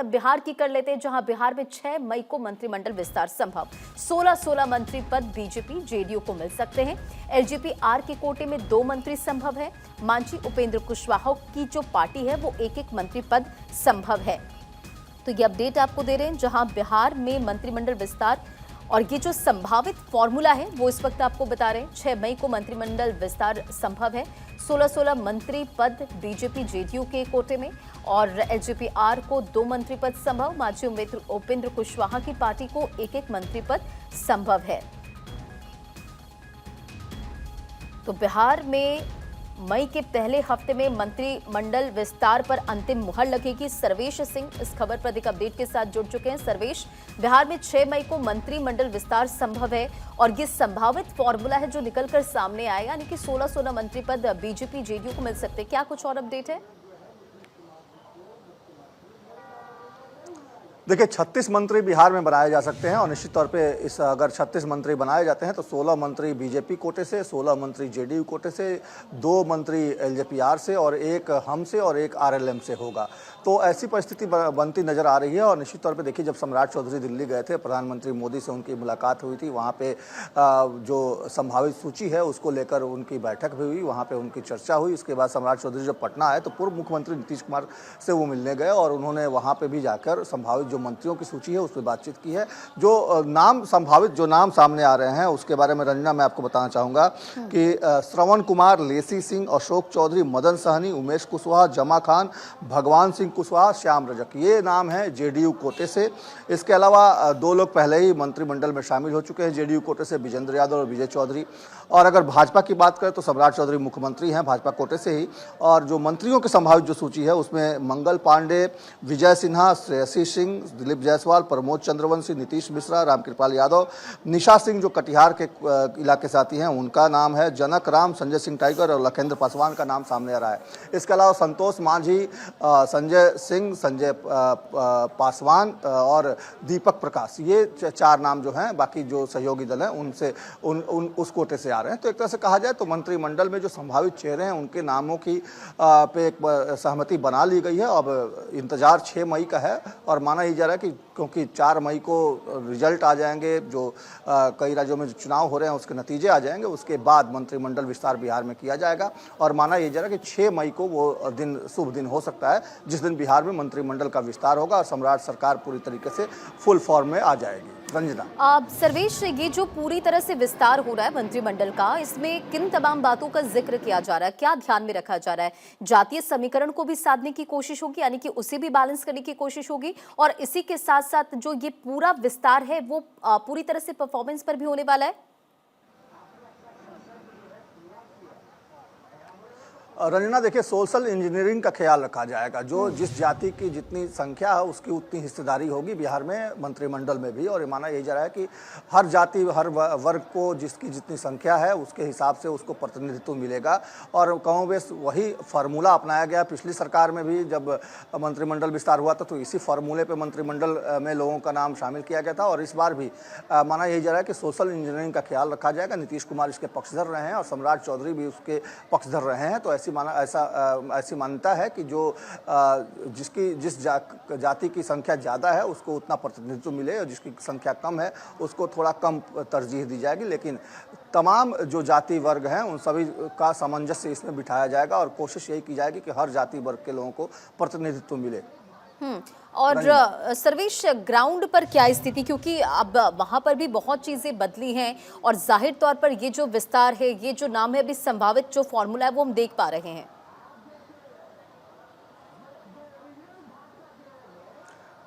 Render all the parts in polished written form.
अब बिहार की कर लेते हैं, जहां बिहार में 6 मई को मंत्रिमंडल विस्तार संभव। 16 मंत्री पद बीजेपी जेडीयू को मिल सकते हैं। एलजेपी आर के कोटे में 2 मंत्री संभव है। मांझी उपेंद्र कुशवाहा की जो पार्टी है वो एक मंत्री पद संभव है। तो ये अपडेट आपको दे रहे हैं, जहां बिहार में मंत्रिमंडल विस्तार और ये जो संभावित फॉर्मूला है वो इस वक्त आपको बता रहे हैं। 6 मई को मंत्रिमंडल विस्तार संभव है। 16 मंत्री पद बीजेपी जेडीयू के कोटे में और एलजेपी आर को 2 मंत्री पद संभव। मांझी उपेंद्र कुशवाहा की पार्टी को एक मंत्री पद संभव है। तो बिहार में मई के पहले हफ्ते में मंत्रिमंडल विस्तार पर अंतिम मुहर लगेगी। सर्वेश सिंह इस खबर पर एक अपडेट के साथ जुड़ चुके हैं। सर्वेश, बिहार में 6 मई को मंत्रिमंडल विस्तार संभव है और ये संभावित फॉर्मूला है जो निकलकर सामने आएगा, यानी कि 16 मंत्री पद बीजेपी जेडीयू को मिल सकते हैं। क्या कुछ और अपडेट है? देखिए, 36 मंत्री बिहार में बनाए जा सकते हैं और निश्चित तौर पे इस अगर 36 मंत्री बनाए जाते हैं तो 16 मंत्री बीजेपी कोटे से, 16 मंत्री जेडीयू कोटे से, 2 मंत्री एलजेपीआर से और 1 हम से और 1 आरएलएम से होगा। तो ऐसी परिस्थिति बनती नजर आ रही है। और निश्चित तौर पे देखिए, जब सम्राट चौधरी दिल्ली गए थे, प्रधानमंत्री मोदी से उनकी मुलाकात हुई थी, वहाँ पे जो संभावित सूची है उसको लेकर उनकी बैठक भी हुई, वहाँ पे उनकी चर्चा हुई। इसके बाद सम्राट चौधरी जब पटना आए तो पूर्व मुख्यमंत्री नीतीश कुमार से वो मिलने गए और उन्होंने वहाँ पे भी जाकर संभावित जो मंत्रियों की सूची है उस पर बातचीत की है। जो नाम संभावित जो नाम सामने आ रहे हैं उसके बारे में रंजना मैं आपको बताना चाहूँगा कि श्रवण कुमार, लेसी सिंह, अशोक चौधरी, मदन सहनी, उमेश कुशवाहा, जमा खान, भगवान सिंह कुशवाहा, श्याम रजक, ये नाम है जेडीयू कोटे से। इसके अलावा 2 लोग पहले ही मंत्रिमंडल में शामिल हो चुके हैं जेडीयू कोटे से, विजेंद्र यादव और विजय चौधरी। और अगर भाजपा की बात करें तो सम्राट चौधरी मुख्यमंत्री हैं भाजपा कोटे से ही। और जो मंत्रियों की संभावित जो सूची है उसमें मंगल पांडे, विजय सिन्हा, श्रेयसी सिंह, दिलीप जायसवाल, प्रमोद चंद्रवंशी, नीतीश मिश्रा, रामकृपाल यादव, निशा सिंह जो कटिहार के इलाके से आती हैं उनका नाम है, जनक राम, संजय सिंह टाइगर और लखेंद्र पासवान का नाम सामने आ रहा है। इसके अलावा संतोष मांझी, संजय सिंह, संजय पासवान और दीपक प्रकाश, ये 4 नाम जो हैं, बाकी जो सहयोगी दल हैं उनसे उस कोटे से आ रहे हैं। तो एक तरह से कहा जाए तो मंत्रिमंडल में जो संभावित चेहरे हैं उनके नामों की पे एक सहमति बना ली गई है। अब इंतजार 6 मई का है और माना ही जा रहा है कि क्योंकि 4 मई को रिजल्ट आ जाएंगे, जो कई राज्यों में जो चुनाव हो रहे हैं उसके नतीजे आ जाएंगे, उसके बाद मंत्रिमंडल विस्तार बिहार में किया जाएगा। और माना यह जा रहा है कि 6 मई को वो दिन शुभ दिन हो सकता है जिस दिन बिहार में मंत्रिमंडल का विस्तार होगा और सम्राट सरकार पूरी तरीके से फुल फॉर्म में आ जाएगी। रंजना, सर्वेश, ये जो पूरी तरह से विस्तार हो रहा है मंत्रिमंडल का, इसमें किन तमाम बातों का जिक्र किया जा रहा है, क्या ध्यान में रखा जा रहा है? जातीय समीकरण को भी साधने की कोशिश होगी, यानी कि उसे भी बैलेंस करने की कोशिश होगी, और इसी के साथ साथ जो ये पूरा विस्तार है वो पूरी तरह से परफॉर्मेंस पर भी होने वाला है। रंजना, देखिए, सोशल इंजीनियरिंग का ख्याल रखा जाएगा। जो जिस जाति की जितनी संख्या है उसकी उतनी हिस्सेदारी होगी बिहार में मंत्रिमंडल में भी। और माना यही जा रहा है कि हर जाति हर वर्ग को जिसकी जितनी संख्या है उसके हिसाब से उसको प्रतिनिधित्व मिलेगा। और कमोबेश वही फार्मूला अपनाया गया पिछली सरकार में भी, जब मंत्रिमंडल विस्तार हुआ था तो इसी फार्मूले पर मंत्रिमंडल में लोगों का नाम शामिल किया गया था। और इस बार भी माना यही जा रहा है कि सोशल इंजीनियरिंग का ख्याल रखा जाएगा। नीतीश कुमार इसके पक्षधर रहे हैं और सम्राट चौधरी भी उसके पक्षधर रहे हैं। तो ऐसी मान्यता है कि जो जिस जाति की संख्या ज़्यादा है उसको उतना प्रतिनिधित्व मिले और जिसकी संख्या कम है उसको थोड़ा कम तरजीह दी जाएगी। लेकिन तमाम जो जाति वर्ग हैं उन सभी का सामंजस्य इसमें बिठाया जाएगा और कोशिश यही की जाएगी कि हर जाति वर्ग के लोगों को प्रतिनिधित्व मिले। और सर्वेश, ग्राउंड पर क्या स्थिति, क्योंकि अब वहां पर भी बहुत चीजें बदली हैं और जाहिर तौर पर ये जो विस्तार है, ये जो नाम है, अभी संभावित जो फॉर्मूला है वो हम देख पा रहे हैं।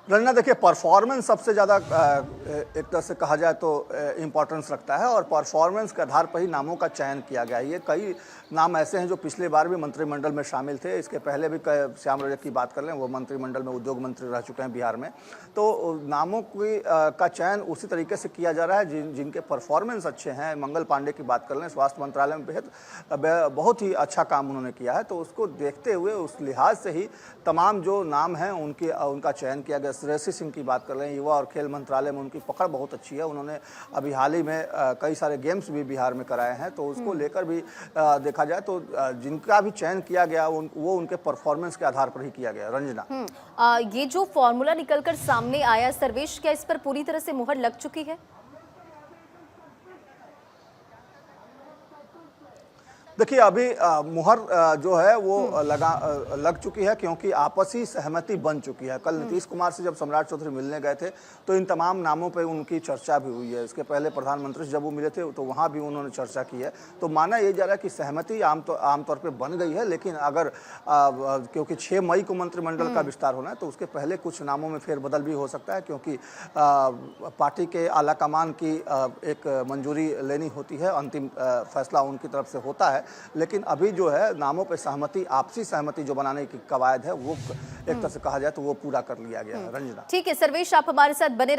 रंजना, देखिए, परफॉर्मेंस सबसे ज़्यादा एक तरह से कहा जाए तो इम्पोर्टेंस रखता है और परफॉर्मेंस के आधार पर ही नामों का चयन किया गया है। ये कई नाम ऐसे हैं जो पिछले बार भी मंत्रिमंडल में शामिल थे। इसके पहले भी श्याम रजक की बात कर लें, वो मंत्रिमंडल में उद्योग मंत्री रह चुके हैं बिहार में। तो नामों की का चयन उसी तरीके से किया जा रहा है जिनके परफॉर्मेंस अच्छे हैं। मंगल पांडे की बात कर लें, स्वास्थ्य मंत्रालय में बहुत ही अच्छा काम उन्होंने किया है। तो उसको देखते हुए उस लिहाज से ही तमाम जो नाम हैं उनका चयन किया गया श्रेयसी सिंह की बात कर लें, युवा और खेल मंत्रालय में उनकी पकड़ बहुत अच्छी है। उन्होंने अभी हाल ही में कई सारे गेम्स भी बिहार में कराए हैं, तो उसको लेकर भी देखा जाए तो जिनका भी चयन किया गया वो उनके परफॉर्मेंस के आधार पर ही किया गया। रंजना, ये जो फॉर्मूला निकलकर सामने आया, सर्वेश, क्या इस पर पूरी तरह से मुहर लग चुकी है? देखिए, अभी मुहर जो है वो लग चुकी है, क्योंकि आपसी सहमति बन चुकी है। कल नीतीश कुमार से जब सम्राट चौधरी मिलने गए थे तो इन तमाम नामों पे उनकी चर्चा भी हुई है। इसके पहले प्रधानमंत्री से जब वो मिले थे तो वहाँ भी उन्होंने चर्चा की है। तो माना ये जा रहा है कि सहमति आमतौर पे बन गई है, लेकिन अगर क्योंकि 6 मई को मंत्रिमंडल का विस्तार होना है तो उसके पहले कुछ नामों में फेरबदल भी हो सकता है, क्योंकि पार्टी के आलाकमान की एक मंजूरी लेनी होती है, अंतिम फैसला उनकी तरफ से होता है। लेकिन अभी जो है नामों पे सहमति, आपसी सहमति जो बनाने की कवायद है, वो एक तरह से कहा जाए तो वो पूरा कर लिया गया है। रंजना, ठीक है सर्वेश, आप हमारे साथ बने रहे।